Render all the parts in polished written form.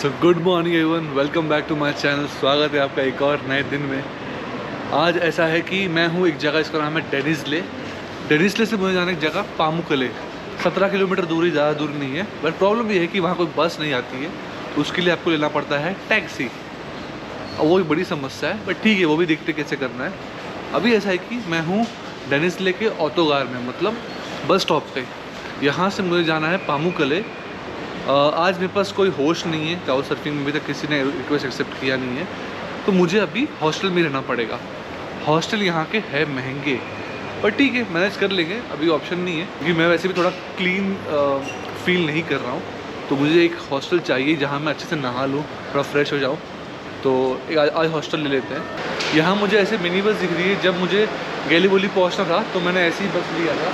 So good morning everyone, welcome back to my channel. स्वागत है आपका एक और नए दिन में। आज ऐसा है कि मैं हूँ एक जगह, इसका नाम है डेनिसले। डेनिसले से मुझे जाना एक जगह पामुकले, 17 किलोमीटर दूरी, ज़्यादा दूर नहीं है। बट प्रॉब्लम ये है कि वहाँ कोई बस नहीं आती है, उसके लिए आपको लेना पड़ता है टैक्सी, और वो एक बड़ी समस्या है। बट ठीक है, वो भी देखते कैसे करना है। अभी ऐसा है कि मैं हूँ डेनिसले के ऑटोगार में, मतलब बस स्टॉप पे। यहाँ से मुझे जाना है पामुकले। आज मेरे पास कोई होस्ट नहीं है, काउच सर्फिंग में अभी तक किसी ने रिक्वेस्ट एक्सेप्ट किया नहीं है, तो मुझे अभी हॉस्टल में रहना पड़ेगा। हॉस्टल यहाँ के है महंगे, पर ठीक है, मैनेज कर लेंगे। अभी ऑप्शन नहीं है, क्योंकि मैं वैसे भी थोड़ा क्लीन फील नहीं कर रहा हूँ, तो मुझे एक हॉस्टल चाहिए जहाँ मैं अच्छे से नहा लूँ, थोड़ा फ्रेश हो जाऊँ। तो आज हॉस्टल ले लेते हैं। यहाँ मुझे ऐसे मिनी बस दिख रही है। जब मुझे गैलीबोली पहुँचना था तो मैंने ऐसी ही बस लिया था।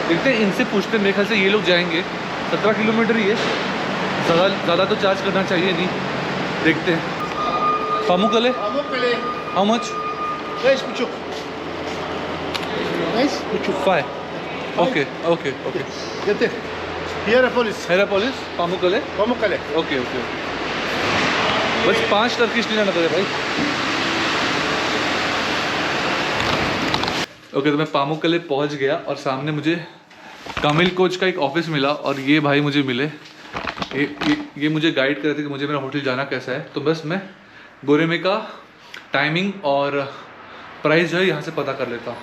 देखते हैं, इनसे पूछते हैं, मेरे ख्याल से ये लोग जाएंगे। 17 किलोमीटर ही है, ज़्यादा तो चार्ज करना चाहिए नहीं। देखते हैं। Pamukkale how much? 5,5. 5,5. 5. Okay okay okay. Getir. Hierapolis. Hierapolis, Pamukkale. Pamukkale. Okay okay okay. बस 5 टर्किश नहीं जाना पड़ेगा भाई। ओके, तो मैं पामुकले पहुंच गया और सामने मुझे कामिल कोच का एक ऑफिस मिला, और ये भाई मुझे मिले। ये मुझे गाइड कर रहे थे कि मुझे मेरा होटल जाना कैसा है। तो बस मैं गोरेमे का टाइमिंग और प्राइस जो है यहाँ से पता कर लेता हूँ।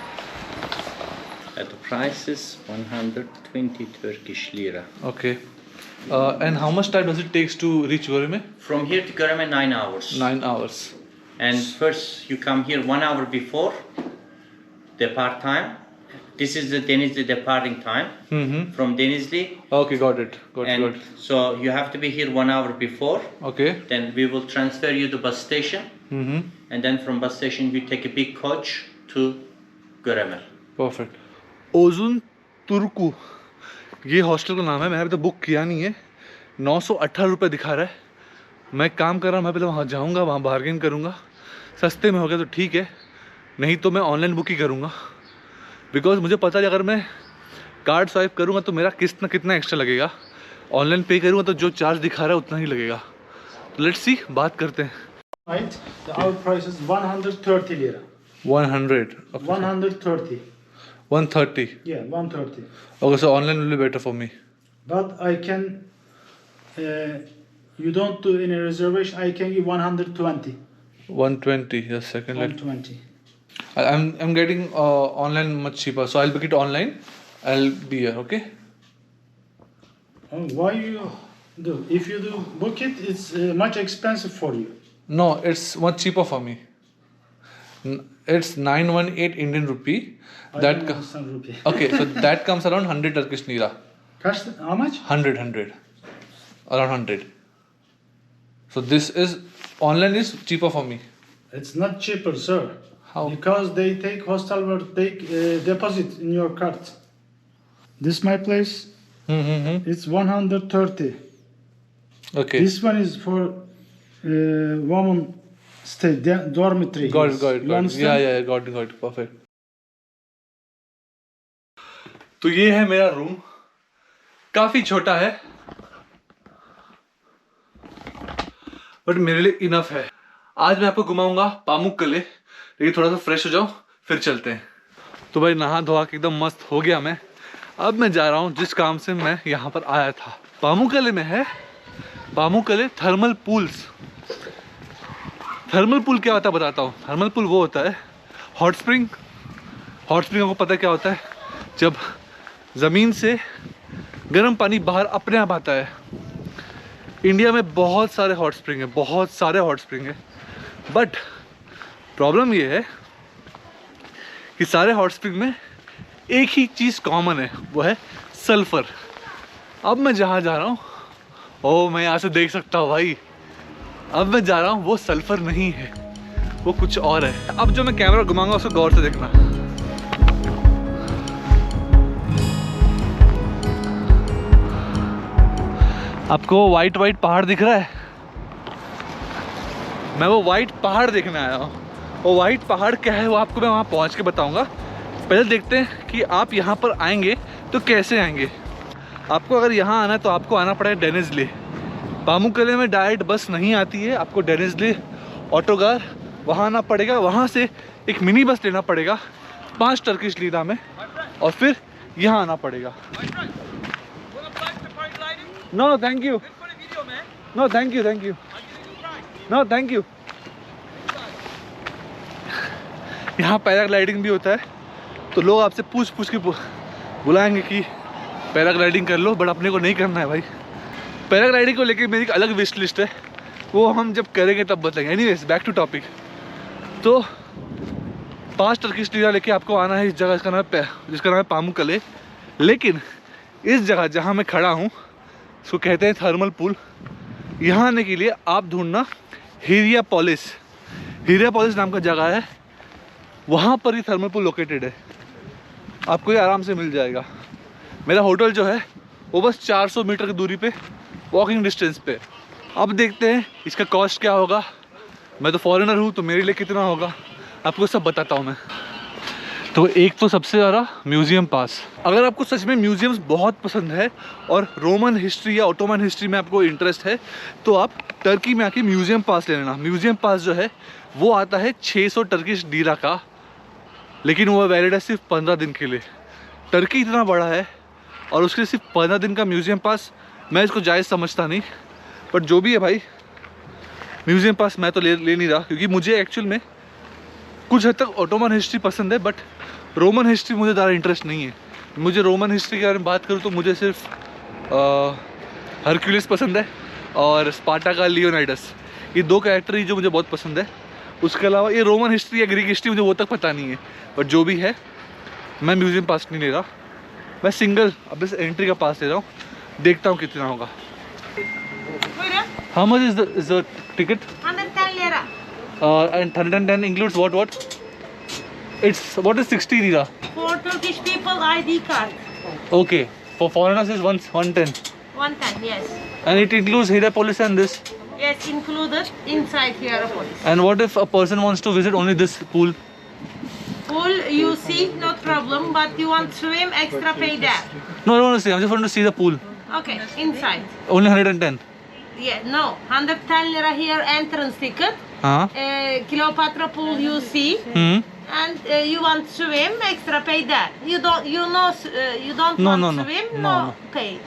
The price is 120 Turkish lira. Okay, and how much time does it takes to reach Goreme? From here to Göreme 9 hours. 9 hours. And first you come here 1 hour before depart time. This is the Denizli departing time from Denizli. Okay, got it. Got And it. so you have to be here 1 hour before. Okay. Then we will transfer you to bus station. And then from bus station you take a big coach to Göreme. Perfect. ओजुन तुर्कू ये hostel का नाम है। मैंने अभी तो book किया नहीं है। 918 रुपये दिखा रहा है। मैं काम कर रहा हूँ, मैं पहले वहाँ जाऊँगा, वहाँ बार्गेन करूँगा। सस्ते में हो गया तो ठीक है, नहीं तो मैं ऑनलाइन बुक ही करूँगा। बिकॉज मुझे पता है अगर मैं कार्ड स्वाइप करूँगा तो मेरा कितना एक्स्ट्रा लगेगा। ऑनलाइन पे करूँगा तो जो चार्ज दिखा रहा है उतना ही लगेगा। तो लेट्स सी, बात करते हैं। Right. Our price is 130 lira. 100. Okay. 130. 130. Yeah, 130. Okay, so online will be better for me. But I can. You don't do any reservation. I can give 120. 120. Just a second. 120. I'm getting online much cheaper, so I'll book it online. I'll be here. Okay. Oh, why you do? If you do book it, it's much expensive for you. No, it's much cheaper for me. It's 918 Indian rupee. I That don't understand rupee. okay, so that comes around 100 Turkish lira. How much? 100, around 100. So this is online is cheaper for me. It's not cheaper, sir. How? Because they take hostel or take deposit in your card. This my place. It's 130. Okay. This one is for woman stay dormitory. Got it. You understand? Yeah, got it. Perfect. तो ये है मेरा room, काफी छोटा है but मेरे लिए enough है। आज मैं आपको घुमाऊंगा पामुकले, लेकिन थोड़ा सा फ्रेश हो जाऊं फिर चलते हैं। तो भाई नहा धोआ के एकदम मस्त हो गया मैं। अब मैं जा रहा हूं जिस काम से मैं यहाँ पर आया था। पामुकले में है पामुकले थर्मल पूल्स। थर्मल पूल क्या होता है बताता हूँ। थर्मल पूल वो होता है हॉट स्प्रिंग। हॉट स्प्रिंग आपको पता है क्या होता है? जब ज़मीन से गर्म पानी बाहर अपने आप आता है। इंडिया में बहुत सारे हॉट स्प्रिंग है, बट प्रॉब्लम ये है कि सारे हॉट स्प्रिंग में एक ही चीज़ कॉमन है, वो है सल्फ़र। अब मैं जहाँ जा रहा हूँ, ओ मैं यहाँ से देख सकता हूँ भाई, अब मैं जा रहा हूँ वो सल्फ़र नहीं है, वो कुछ और है। अब जो मैं कैमरा घुमाऊंगा उसको गौर से देखना। आपको वो वाइट पहाड़ दिख रहा है? मैं वो वाइट पहाड़ देखने आया हूँ। वो वाइट पहाड़ क्या है वो आपको मैं वहाँ पहुँच के बताऊँगा। पहले देखते हैं कि आप यहाँ पर आएंगे तो कैसे आएंगे। आपको अगर यहाँ आना है तो आपको आना पड़ेगा डेनिसले। पामुक्कले में डायरेक्ट बस नहीं आती है, आपको डेनिसली ऑटोगार वहाँ आना पड़ेगा, वहाँ से एक मिनी बस लेना पड़ेगा 5 टर्किश लीरा में, और फिर यहाँ आना पड़ेगा। No thank you, no thank you, thank you, no thank you. यहाँ पैराग्लाइडिंग भी होता है, तो लोग आपसे पूछ पूछ के बुलाएंगे कि पैराग्लाइडिंग कर लो, बट अपने को नहीं करना है भाई। पैराग्लाइडिंग को लेके मेरी एक अलग विश लिस्ट है, वो हम जब करेंगे तब बताएंगे। Anyways back to topic. तो 5 टर्किश लीरा लेके आपको आना है इस जगह, जिसका नाम है पामुक्कले। लेकिन इस जगह जहाँ मैं खड़ा हूँ उसको कहते हैं थर्मल पूल। यहाँ आने के लिए आप ढूंढना हिरियापोलिस। हिरियापोलिस नाम का जगह है, वहाँ पर ही थर्मल पूल लोकेटेड है, आपको ये आराम से मिल जाएगा। मेरा होटल जो है वो बस 400 मीटर की दूरी पे वॉकिंग डिस्टेंस पे। अब देखते हैं इसका कॉस्ट क्या होगा। मैं तो फॉरेनर हूँ, तो मेरे लिए कितना होगा आपको सब बताता हूँ मैं। तो एक तो सबसे ज़्यादा म्यूज़ियम पास। अगर आपको सच में म्यूज़ियम्स बहुत पसंद है और रोमन हिस्ट्री या ऑटोमन हिस्ट्री में आपको इंटरेस्ट है, तो आप टर्की में आके म्यूज़ियम पास ले लेना। म्यूज़ियम पास जो है वो आता है 600 टर्किश लीरा का, लेकिन वो वैलिड है सिर्फ 15 दिन के लिए। टर्की इतना बड़ा है और उसके लिए सिर्फ 15 दिन का म्यूज़ियम पास, मैं इसको जायज़ समझता नहीं। बट जो भी है भाई, म्यूज़ियम पास मैं तो ले नहीं रहा, क्योंकि मुझे एक्चुअल में कुछ हद तक ऑटोमन हिस्ट्री पसंद है, बट रोमन हिस्ट्री मुझे ज़्यादा इंटरेस्ट नहीं है। मुझे रोमन हिस्ट्री के बारे में बात करूँ तो मुझे सिर्फ हरक्यूलिस पसंद है और स्पार्टा का लियोनाइडस, ये 2 कैरेक्टर ही जो मुझे बहुत पसंद है। उसके अलावा ये रोमन हिस्ट्री या ग्रीक हिस्ट्री मुझे वो तक पता नहीं है। बट जो भी है, मैं म्यूज़ियम पास नहीं ले रहा, मैं सिंगल अब इस एंट्री का पास ले रहा हूँ। देखता हूँ कितना होगा। How much is the ticket? 110 lira. And 110 includes what? What is 60 lira? For Turkish people, ID card. Okay. For foreigners is 110. 110, yes. And it includes Hierapolis and this. Yes, included inside Hierapolis. And what if a person wants to visit only this pool? Pool, you see, no problem, but you want swim, extra pay there. No, I don't want to see. I just want to see the pool. Okay, inside. Only 110. Yeah, no, 110 lira here entrance ticket. Huh? Cleopatra pool you see, Hmm. and you want swim, extra pay there. You don't No, want no, no. swim, No, no no. pay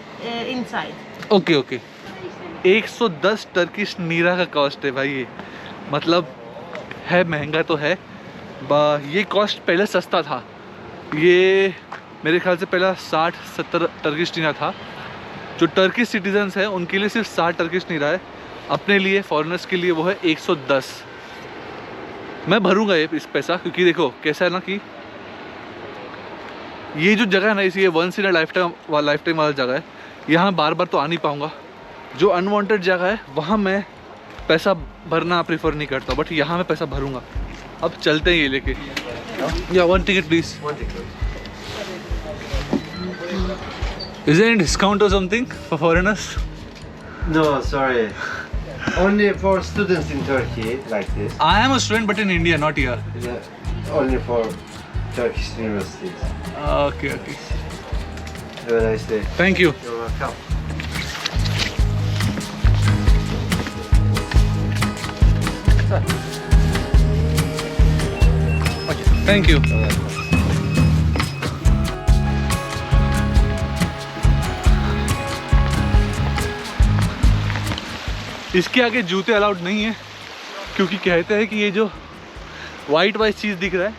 inside. Okay okay. 110 Turkish lira का cost है भाई ये, मतलब है महंगा तो है। ये कॉस्ट पहले सस्ता था, ये मेरे ख्याल से पहला 60-70 टर्किश लीरा था। जो टर्किश सिटीजन्स हैं उनके लिए सिर्फ 60 टर्किश लीरा है, अपने लिए फॉरेनर्स के लिए वो है 110। मैं भरूंगा ये इस पैसा, क्योंकि देखो कैसा है ना कि ये जो जगह है ना, इसी ये वंस इन लाइफ टाइम वाला जगह है। यहाँ बार बार तो आ नहीं पाऊँगा। जो अनवांटेड जगह है वहाँ मैं पैसा भरना प्रेफर नहीं करता, बट यहाँ मैं पैसा भरूंगा। अब चलते हैं ये लेके। या 1 ticket please. Is there any discount or something for foreigners? No, sorry. Only for students in Turkey, like this. I am a student, but in India, not here. Yeah, only for Turkish universities. Okay, okay. Have a nice day. Thank you. You're welcome. Thank you. इसके आगे जूते allowed नहीं है, क्योंकि कहते हैं कि ये जो वाइट चीज़ दिख रहा है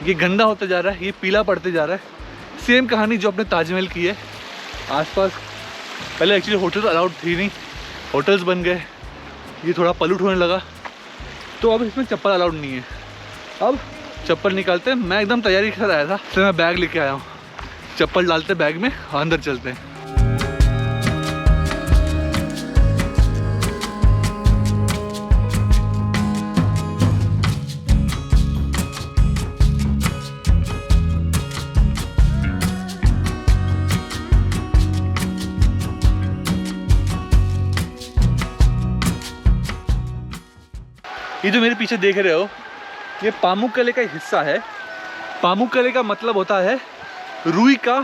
ये गंदा होता जा रहा है, ये पीला पड़ते जा रहा है। सेम कहानी जो अपने ताजमहल की है। आसपास पहले एक्चुअली होटल्स अलाउड थी नहीं, होटल्स बन गए, ये थोड़ा पॉल्यूट होने लगा, तो अब इसमें चप्पल अलाउड नहीं है। अब चप्पल निकालते हैं। मैं एकदम तैयारी के साथ आया था, इसलिए मैं बैग लेके आया हूँ। चप्पल डालते बैग में, अंदर चलते हैं। ये जो मेरे पीछे देख रहे हो, ये पामुक्कले का हिस्सा है। पामुक्कले का मतलब होता है रूई का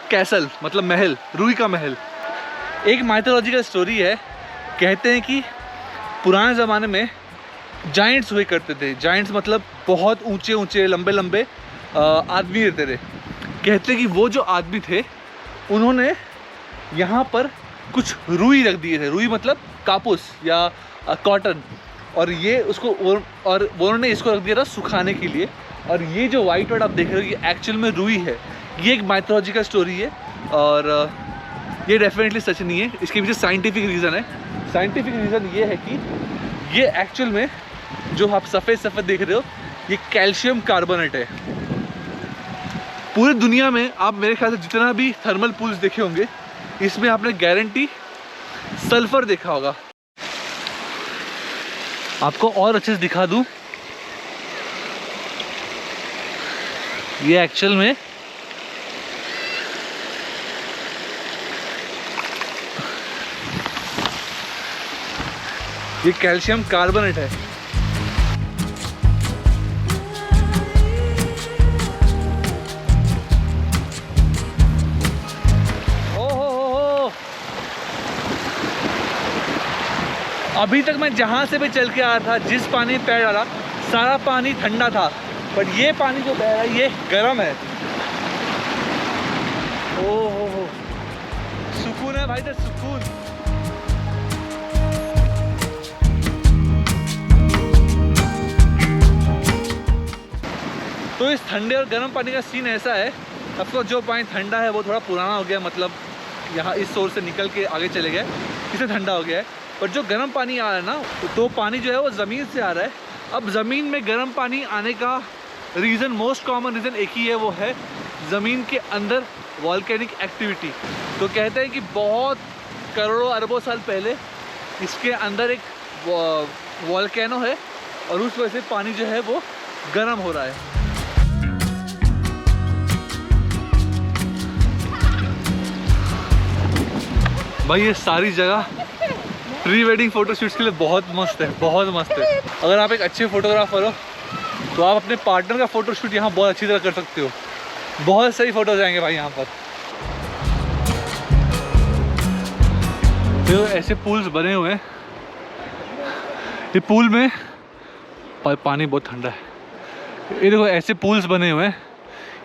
कैसल, मतलब महल, रूई का महल। एक माइथोलॉजिकल स्टोरी है कहते हैं कि पुराने ज़माने में जाइंट्स हुए करते थे। जाइंट्स मतलब बहुत ऊंचे ऊंचे लंबे लंबे आदमी रहते थे। कहते हैं कि वो जो आदमी थे उन्होंने यहाँ पर कुछ रुई रख दिए थे। रुई मतलब कापूस या कॉटन, और ये उसको और वो उन्होंने इसको रख दिया था सुखाने के लिए। और ये जो वाइट वर्ड आप देख रहे हो ये एक्चुअल में रुई है। ये एक माइथोलॉजिकल स्टोरी है और ये डेफिनेटली सच नहीं है। इसके पीछे साइंटिफिक रीज़न है। साइंटिफिक रीज़न ये है कि ये एक्चुअल में जो आप सफ़ेद सफ़ेद देख रहे हो ये कैल्शियम कार्बोनेट है। पूरी दुनिया में आप मेरे ख्याल से जितना भी थर्मल पूल्स देखे होंगे इसमें आपने गारंटी सल्फर देखा होगा। आपको और अच्छे से दिखा दूं, ये एक्चुअल में ये कैल्शियम कार्बोनेट है। अभी तक मैं जहाँ से भी चल के आ रहा था, जिस पानी में पैर डाला सारा पानी ठंडा था, बट ये पानी जो बह रहा है ये गर्म है। ओहो सुकून है भाई, तो सुकून। तो इस ठंडे और गर्म पानी का सीन ऐसा है, अफकोर्स जो पानी ठंडा है वो थोड़ा पुराना हो गया, मतलब यहाँ इस सोर्स से निकल के आगे चले गए, इससे ठंडा हो गया है। पर जो गर्म पानी आ रहा है ना, तो पानी जो है वो ज़मीन से आ रहा है। अब ज़मीन में गर्म पानी आने का रीज़न, मोस्ट कॉमन रीज़न एक ही है, वो है ज़मीन के अंदर वॉल्केनिक एक्टिविटी। तो कहते हैं कि बहुत करोड़ों अरबों साल पहले इसके अंदर एक वॉल्केनो है और उस वजह से पानी जो है वो गर्म हो रहा है। भाई ये सारी जगह प्री वेडिंग फ़ोटोशूट्स के लिए बहुत मस्त है, बहुत मस्त है। अगर आप एक अच्छे फोटोग्राफर हो तो आप अपने पार्टनर का फ़ोटोशूट यहाँ बहुत अच्छी तरह कर सकते हो। बहुत सही फ़ोटोज़ आएंगे भाई यहाँ पर। तो ऐसे पूल्स बने हुए हैं, ये पूल में पानी बहुत ठंडा है। ये देखो ऐसे पूल्स बने हुए हैं,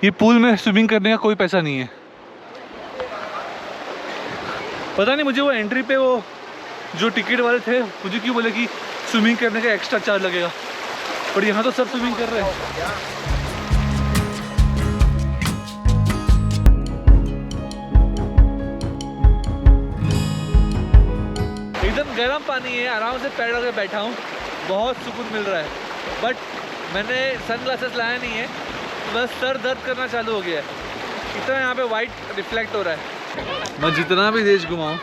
ये पूल में स्विमिंग करने का कोई पैसा नहीं है। पता नहीं मुझे वो एंट्री पे वो जो टिकट वाले थे मुझे क्यों बोले कि स्विमिंग करने का एक्स्ट्रा चार्ज लगेगा, पर यहाँ तो सब स्विमिंग कर रहे हैं। एकदम गर्म पानी है, आराम से पैर लगा बैठा हूँ, बहुत सुकून मिल रहा है। बट मैंने सनग्लासेस लाया नहीं है, बस सर दर्द करना चालू हो गया है। इतना यहाँ पे वाइट रिफ्लेक्ट हो रहा है। मैं जितना भी देश घुमाऊँ,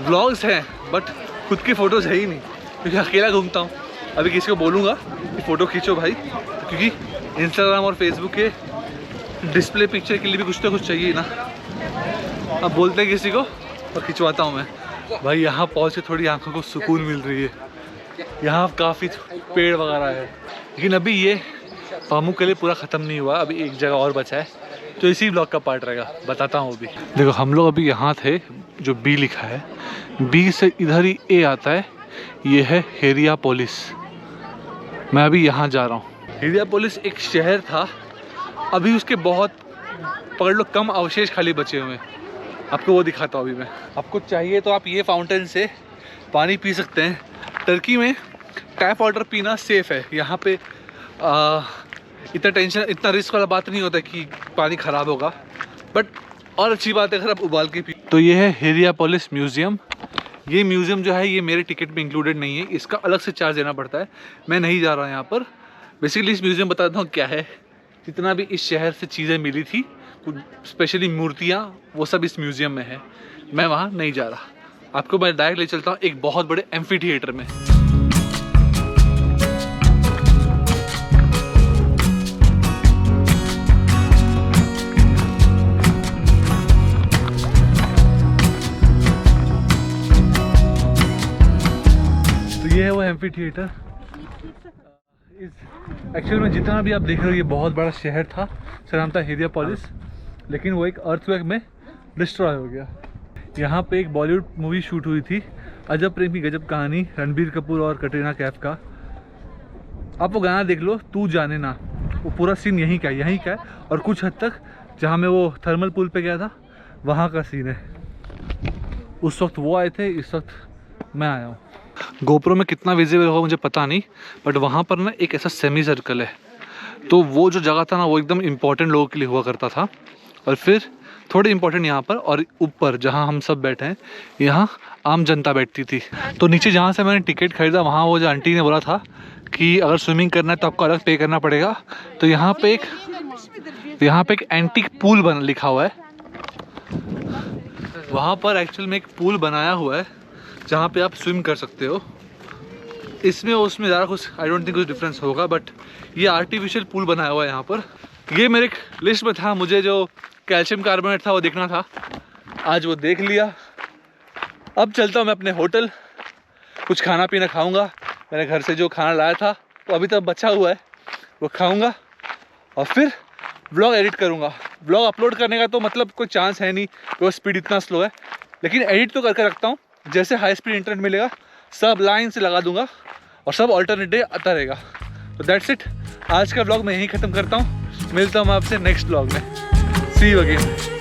व्लॉग्स हैं बट खुद की फ़ोटोज़ है ही नहीं, क्योंकि अकेला घूमता हूँ। अभी किसी को बोलूँगा कि फ़ोटो खींचो भाई, क्योंकि इंस्टाग्राम और फेसबुक के डिस्प्ले पिक्चर के लिए भी कुछ तो कुछ चाहिए ना। अब बोलते हैं किसी को और खिंचवाता हूँ मैं। भाई यहाँ पहुँच के थोड़ी आंखों को सुकून मिल रही है। यहाँ काफ़ी पेड़ वगैरह है, लेकिन अभी ये पामुक्कले पूरा ख़त्म नहीं हुआ, अभी एक जगह और बचा है, तो इसी ब्लॉग का पार्ट रहेगा, बताता हूँ अभी। देखो हम लोग अभी यहाँ थे, जो बी लिखा है, बी से इधर ही ए आता है, ये है हिरियापोलिस। मैं अभी यहाँ जा रहा हूँ। हिरियापोलिस एक शहर था, अभी उसके बहुत पकड़ लो कम अवशेष खाली बचे हुए हैं। आपको वो दिखाता हूँ अभी मैं। आपको चाहिए तो आप ये फाउंटेन से पानी पी सकते हैं। टर्की में टैप वाटर पीना सेफ़ है। यहाँ पे इतना टेंशन, इतना रिस्क वाला बात नहीं होता कि पानी ख़राब होगा, बट और अच्छी बात है अगर आप उबाल के पी। तो ये है हिरियापोलिस म्यूज़ियम। ये म्यूज़ियम जो है ये मेरे टिकट में इंक्लूडेड नहीं है, इसका अलग से चार्ज देना पड़ता है। मैं नहीं जा रहा यहाँ पर। बेसिकली इस म्यूज़ियम बताता हूँ क्या है। जितना भी इस शहर से चीज़ें मिली थी, कुछ स्पेशली मूर्तियाँ, वो सब इस म्यूज़ियम में है। मैं वहाँ नहीं जा रहा। आपको मैं डायरेक्ट ले चलता हूँ एक बहुत बड़े एम्फी थिएटर में। ये है वो एम्फी थिएटर। एक्चुअल में जितना भी आप देख रहे हो ये बहुत बड़ा शहर था, इसका नाम था हिरियापोलिस, लेकिन वो एक अर्थक्वेक में डिस्ट्रॉय हो गया। यहाँ पे एक बॉलीवुड मूवी शूट हुई थी अजब प्रेम की गजब कहानी, रणबीर कपूर और कटरीना कैफ का। आप वो गाना देख लो, तू जाने ना, वो पूरा सीन यहीं का है और कुछ हद तक जहाँ मैं वो थर्मल पूल पे गया था वहाँ का सीन है। उस वक्त वो आए थे, इस वक्त मैं आया हूँ। गोप्रो में कितना विजिबल होगा मुझे पता नहीं, बट वहाँ पर ना एक ऐसा सेमी सर्कल है, तो वो जो जगह था ना वो एकदम इम्पोर्टेंट लोगों के लिए हुआ करता था। और फिर थोड़े इम्पोर्टेंट यहाँ पर, और ऊपर जहाँ हम सब बैठे हैं यहाँ आम जनता बैठती थी। तो नीचे जहाँ से मैंने टिकट खरीदा वहाँ वो जो आंटी ने बोला था कि अगर स्विमिंग करना है तो आपको अलग पे करना पड़ेगा। तो यहाँ पे एक एंटीक पूल बना लिखा हुआ है, वहाँ पर एक्चुअल में एक पूल बनाया हुआ है जहाँ पे आप स्विम कर सकते हो। इसमें उसमें ज़्यादा कुछ आई डोंट थिंक कुछ डिफरेंस होगा, बट ये आर्टिफिशियल पूल बनाया हुआ है यहाँ पर। ये मेरे लिस्ट में था, मुझे जो कैल्शियम कार्बोनेट था वो देखना था, आज वो देख लिया। अब चलता हूँ मैं अपने होटल, कुछ खाना पीना खाऊंगा। मैंने घर से जो खाना लाया था वो अभी तक बचा हुआ है, वो खाऊंगा और फिर व्लॉग एडिट करूंगा। व्लॉग अपलोड करने का तो मतलब कोई चांस है नहीं, वो स्पीड इतना स्लो है, लेकिन एडिट तो करके रखता हूँ। जैसे हाई स्पीड इंटरनेट मिलेगा सब लाइन से लगा दूंगा और सब ऑल्टरनेट डे आता रहेगा। तो दैट्स इट, आज का व्लॉग मैं यहीं ख़त्म करता हूँ। मिलता हूँ मैं आपसे नेक्स्ट व्लॉग में। सी यू अगेन।